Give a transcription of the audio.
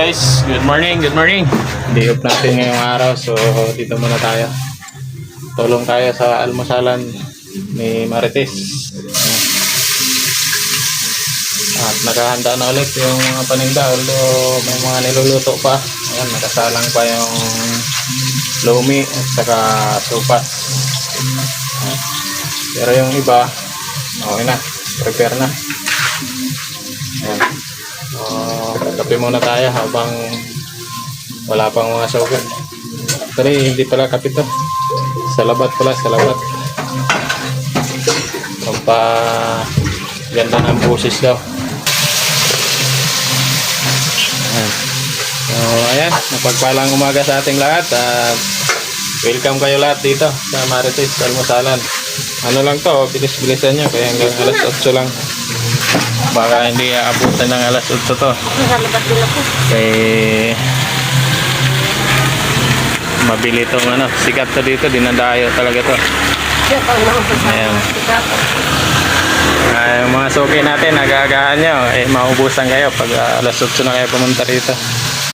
Guys, good morning, good morning. Day off natin ngayong araw, so dito muna tayo. Tulong tayo sa almusalan ni Marites. At nakahanda na ulit yung mga paninda, although may mga niluluto pa. Ayan, nakasalang pa yung lumi at saka sopas. Pero yung iba, okay na, prepare na. Ayan. Kape muna tayo habang wala pang mga sugat. Pero hindi pala kape to. Salabat pala, salabat. Pagpa ganda ng boses daw. Ayan. So, ayan. Napagpalang umaga sa ating lahat. At welcome kayo lahat dito sa Marites Almusalan. Ano lang to, bilis-bilisan nyo. Kaya hanggang alas 8 lang. Baka hindi aabutan ng alas 8 to. Kaya mabili itong ano, sikat to dito, dinadayo talaga to. Ayan. Ay, mga suki natin, nagagahan nyo, maubusan kayo pag alas 8 na kayo pumunta dito.